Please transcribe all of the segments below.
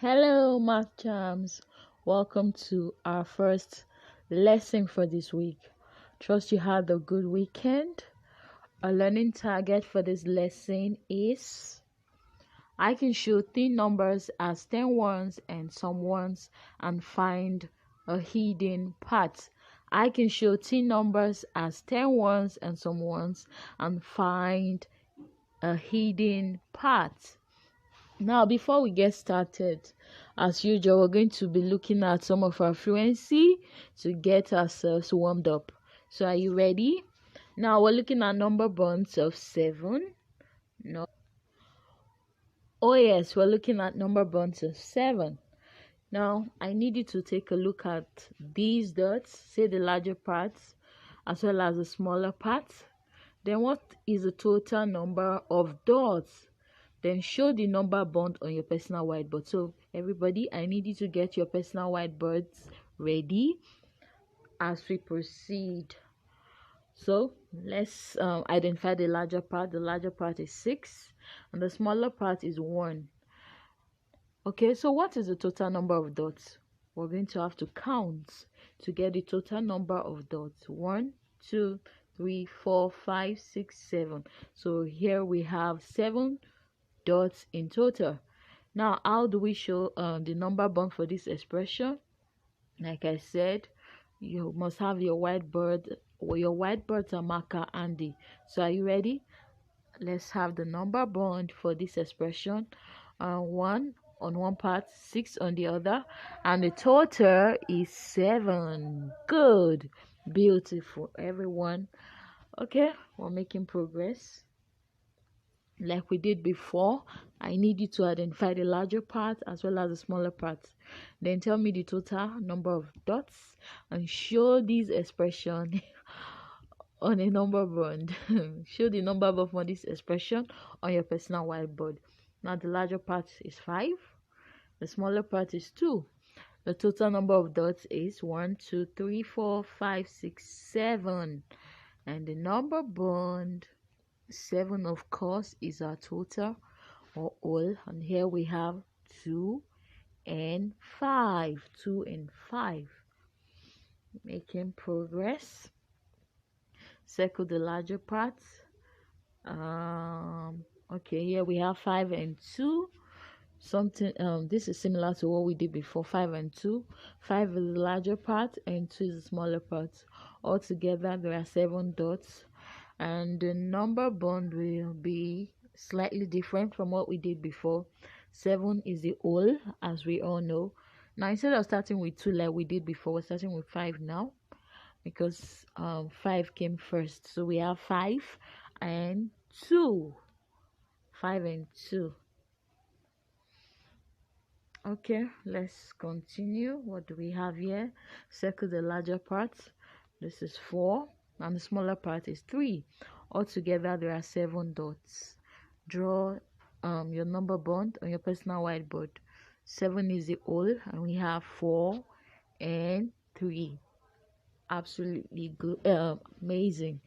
Hello, math chams. Welcome to our first lesson for this week. Trust you had a good weekend. Our learning target for this lesson is I can show 10 numbers as 10 ones and some ones and find a hidden part. I can show 10 numbers as 10 ones and some ones and find a hidden part. Now, before we get started, as usual, we're going to be looking at some of our fluency to get ourselves warmed up. So, are you ready? Now, we're looking at number bonds of 7. No. Oh, yes, we're looking at number bonds of 7. Now, I need you to take a look at these dots, say the larger parts as well as the smaller parts. Then, what is the total number of dots? Then show the number bond on your personal whiteboard. So everybody, I need you to get your personal whiteboards ready as we proceed. So let's identify the larger part. The larger part is 6 and the smaller part is 1. Okay, so what is the total number of dots? We're going to have to count to get the total number of dots. 1, 2, 3, 4, 5, 6, 7. So here we have 7 dots in total. Now, how do we show the number bond for this expression? Like I said, you must have your whiteboard or your whiteboard and marker handy. So, are you ready? Let's have the number bond for this expression. 1 on one part, 6 on the other, and the total is 7. Good, beautiful, everyone. Okay, we're making progress. Like we did before, I need you to identify the larger part as well as the smaller part. Then tell me the total number of dots and show this expression on a number bond. Show the number bond for this expression on your personal whiteboard. Now the larger part is 5, the smaller part is 2. The total number of dots is 1, 2, 3, 4, 5, 6, 7. And the number bond 7, of course, is our total or all, and here we have 2 and 5. 2 and 5. Making progress. Circle the larger parts. Okay, here we have 5 and 2. Something this is similar to what we did before. 5 and 2. 5 is the larger part and 2 is the smaller part. Altogether there are 7 dots. And the number bond will be slightly different from what we did before. 7 is the whole, as we all know. Now, instead of starting with 2 like we did before, we're starting with 5 now because 5 came first. So we have 5 and 2. 5 and 2. Okay, let's continue. What do we have here? Circle the larger part. This is 4. And the smaller part is 3. Altogether, there are 7 dots. Draw your number bond on your personal whiteboard. 7 is the whole, and we have 4 and 3. Absolutely good, amazing.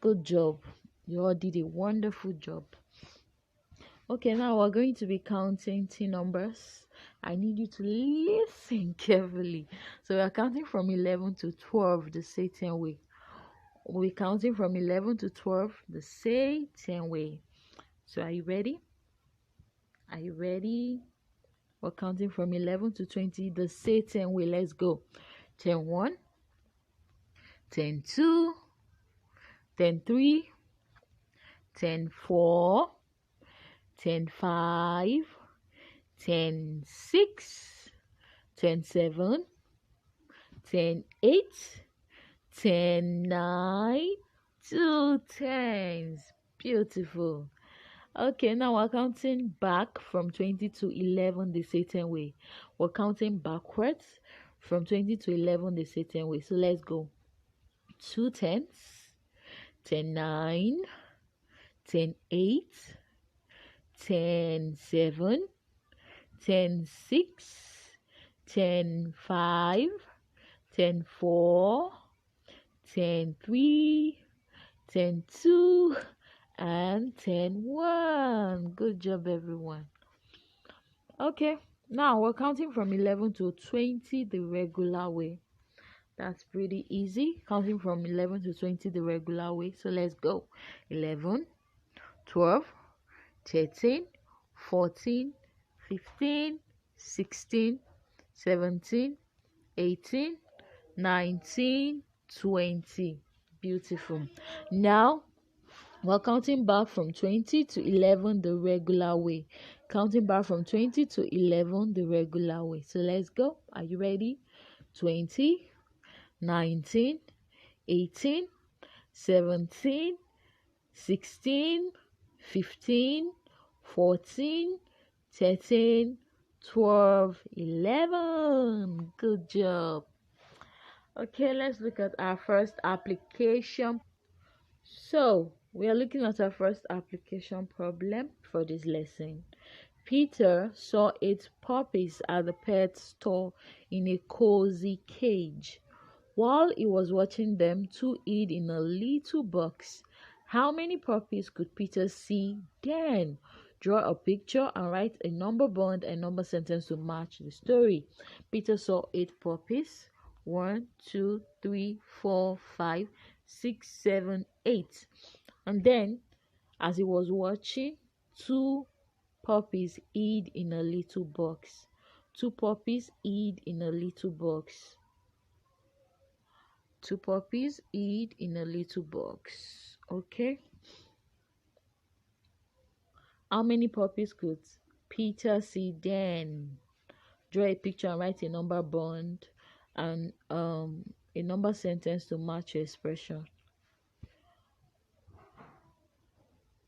Good job. You all did a wonderful job. Okay, now we're going to be counting 10 numbers. I need you to listen carefully. So we're counting from 11 to 12 the same way. We're counting from 11 to 12 the same way. So are you ready? Are you ready? We're counting from 11 to 20 the same way. Let's go. 10 1, 10 2, 10 3, 10 4, 10 5, 10 6, 10 7, 10 8, 10 9, 2 10s. Beautiful. Okay, now we're counting back from 20 to 11 the same way. We're counting backwards from 20 to 11 the same way. So let's go. 2 10s, 10 9, 10 8, 10 7, 10 6, 10 5, 10 4, 10 3, 10 2, and 10 1. Good job, everyone. Okay, Now we're counting from 11 to 20 the regular way. That's pretty easy. Counting from 11 to 20 the regular way. So let's go. 11, 12, 13, 14, 15, 16, 17, 18, 19, 20. Beautiful. Now we're counting back from 20 to 11 the regular way. Counting back from 20 to 11 the regular way. So let's go. Are you ready? 20, 19, 18, 17, 16, 15, 14, 13, 12, 11. Good job. Okay, let's look at our first application. So, we are looking at our first application problem for this lesson. Peter saw 8 puppies at the pet store in a cozy cage. While he was watching them, 2 hid in a little box. How many puppies could Peter see then? Draw a picture and write a number bond and number sentence to match the story. Peter saw 8 puppies. 1, 2, 3, 4, 5, 6, 7, 8. And then, as he was watching, 2 puppies hid in a little box. 2 puppies hid in a little box. 2 puppies hid in a little box. Okay. How many puppies could Peter see then? Draw a picture and write a number bond and a number sentence to match your expression.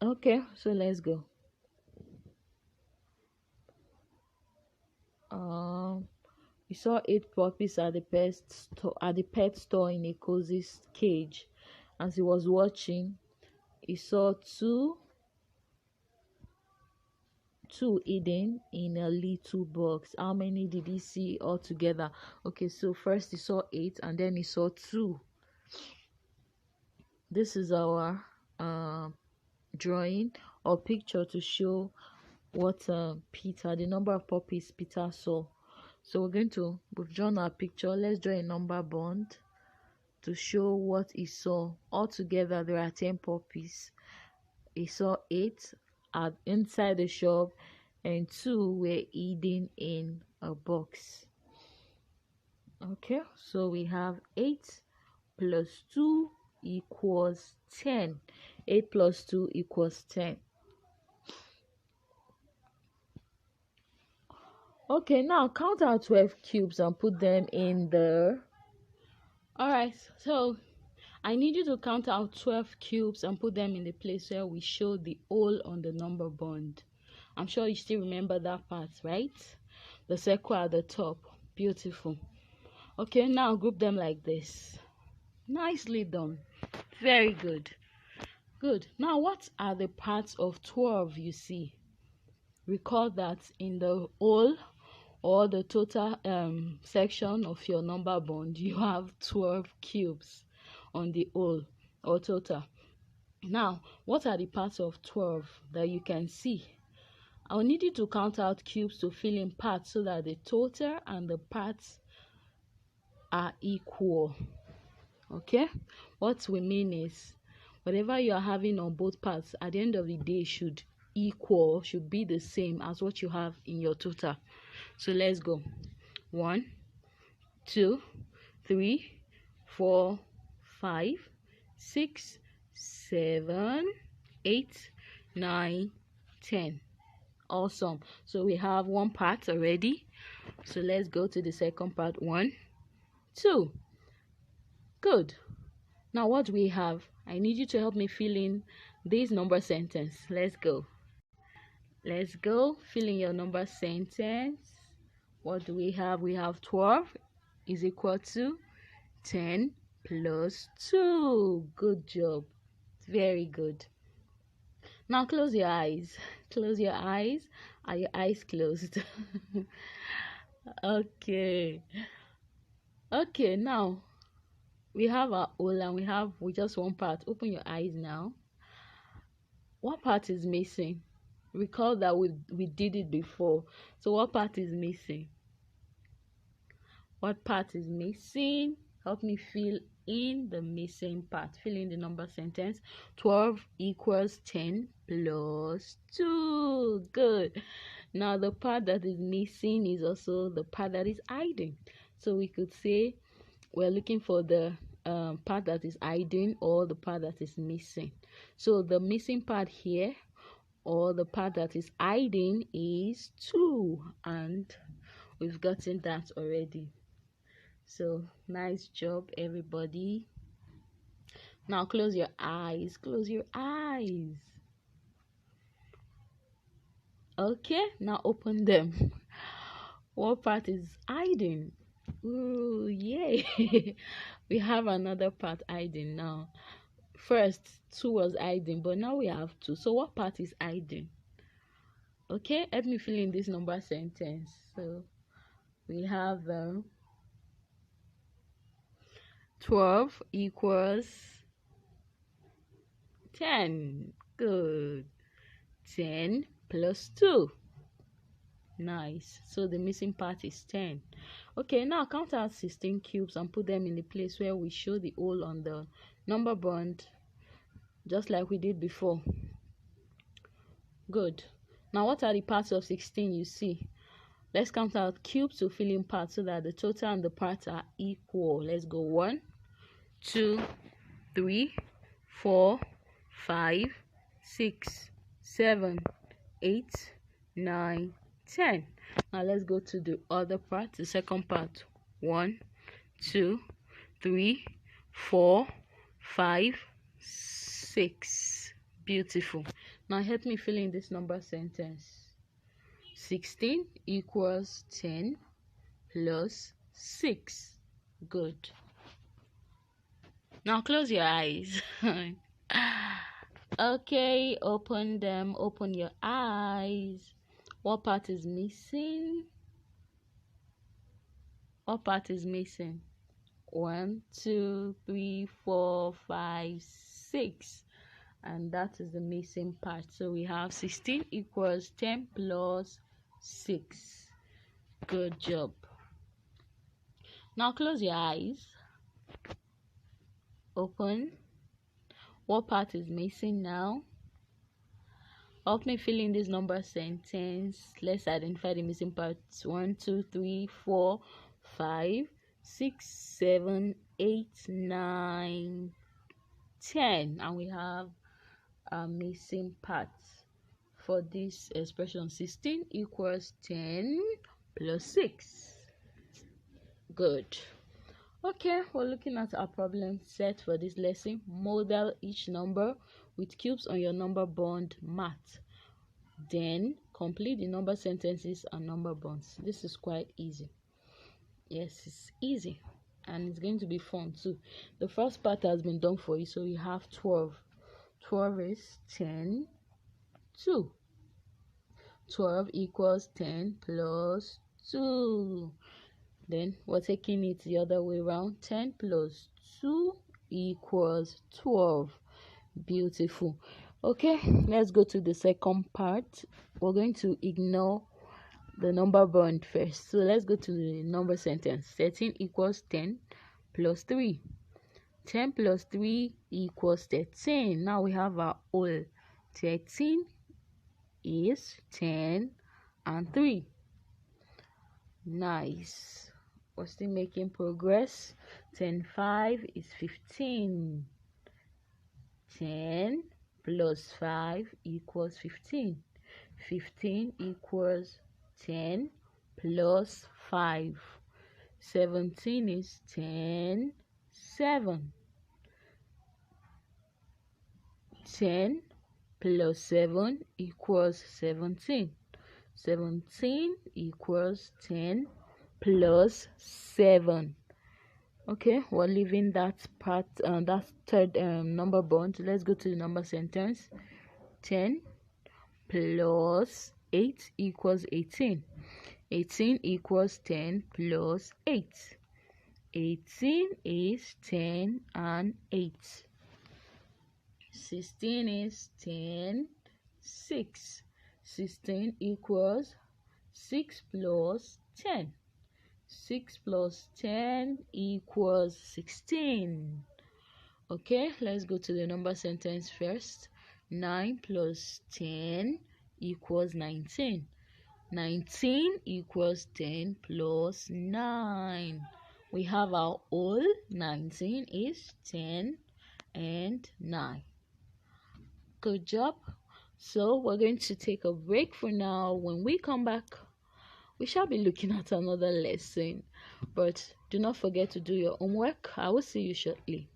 Okay, so let's go. We saw 8 puppies at the pet store in a cozy cage. As he was watching, he saw two hidden in a little box. How many did he see altogether? Okay, so first he saw 8 and then he saw 2. This is our drawing or picture to show what the number of puppies Peter saw. So we've drawn our picture. Let's draw a number bond to show what he saw. Altogether there are 10 puppies. He saw 8 inside the shop and 2 were hidden in a box. Okay, so we have 8 plus 2 equals 10. 8 plus 2 equals 10. Okay, now count our 12 cubes and put them in the... Alright, so I need you to count out 12 cubes and put them in the place where we show the hole on the number bond. I'm sure you still remember that part, right? The circle at the top. Beautiful. Okay, now group them like this. Nicely done. Very good. Good. Now, what are the parts of 12 you see? Recall that in the whole or the total section of your number bond, you have 12 cubes on the whole or total. Now, what are the parts of 12 that you can see? I'll need you to count out cubes to fill in parts so that the total and the parts are equal. Okay? What we mean is, whatever you are having on both parts at the end of the day should be the same as what you have in your total. So let's go. 1, 2, 3, 4, 5, 6, 7, 8, 9, 10. Awesome. So we have one part already. So let's go to the second part. 1, 2. Good. Now what do we have? I need you to help me fill in this number sentence. Let's go. Let's go. Fill in your number sentence. What do we have? We have 12 is equal to 10 plus 2. Good job. Very good. Now close your eyes. Close your eyes. Are your eyes closed? Okay. Okay, now we have our whole and we just one part. Open your eyes now. What part is missing? Recall that we did it before. So what part is missing? What part is missing? Help me fill in the missing part. Fill in the number sentence. 12 equals 10 plus 2. Good. Now the part that is missing is also the part that is hiding. So we could say we're looking for the part that is hiding or the part that is missing. So the missing part here or the part that is hiding is 2, and we've gotten that already. So nice job, everybody. Now close your eyes. Close your eyes. Okay, now open them. What part is hiding? Ooh, yay. We have another part hiding now. First, 2 was hiding, but now we have 2. So what part is hiding? Okay, let me fill in this number sentence. So we have 12 equals 10. Good. 10 plus 2. Nice. So the missing part is 10. Okay, now count out 16 cubes and put them in the place where we show the hole on the number bond, just like we did before. Good. Now what are the parts of 16 you see? Let's count out cubes to fill in parts so that the total and the parts are equal. Let's go. 1, 2, 3, 4, 5, 6, 7, 8, 9, 10. Now let's go to the other part, the second part. 1, 2, 3, 4, 5, 6. Beautiful. Now help me fill in this number sentence. 16 equals 10 plus 6. Good. Now close your eyes. Okay, open them. Open your eyes. What part is missing? What part is missing? 1, 2, 3, 4, 5, 6. And that is the missing part. So we have 16 equals 10 plus 6. Good job. Now close your eyes. Open. What part is missing now? Help me fill in this number sentence. Let's identify the missing parts. 1, 2, 3, 4, 5, 6, 7, 8, 9, 10. And we have a missing part for this expression. 16 equals 10 plus 6. Good. Okay, we're looking at our problem set for this lesson. Model each number with cubes on your number bond mat. Then complete the number sentences and number bonds. This is quite easy. Yes, it's easy and it's going to be fun too. The first part has been done for you, so you have 12. 12 is 10, 2. 12 equals 10 plus 2. Then we're taking it the other way around. 10 plus 2 equals 12. Beautiful. Okay, let's go to the second part. We're going to ignore the number bond first. So let's go to the number sentence. 13 equals 10 plus 3. 10 plus 3 equals 13. Now we have our whole. 13 is 10 and 3. Nice. We're still making progress. 10 5 is 15. 10 plus 5 equals 15. 15 equals 10 plus 5. 17 is 10, 7. 10 plus 7 equals 17. 17 equals 10 plus 7. Okay, we're leaving that part, that third number bond. Let's go to the number sentence. 10 plus 8 equals 18. 18 equals 10 plus 8. 18 is 10 and 8. 16 is 10, 6. 16 equals 6 plus 10. 6 plus 10 equals 16. Okay, let's go to the number sentence first. 9 plus 10 equals 19. 19 equals 10 plus 9. We have our whole. 19 is 10 and 9. Good job. So we're going to take a break for now. When we come back, we shall be looking at another lesson. But do not forget to do your homework. I will see you shortly.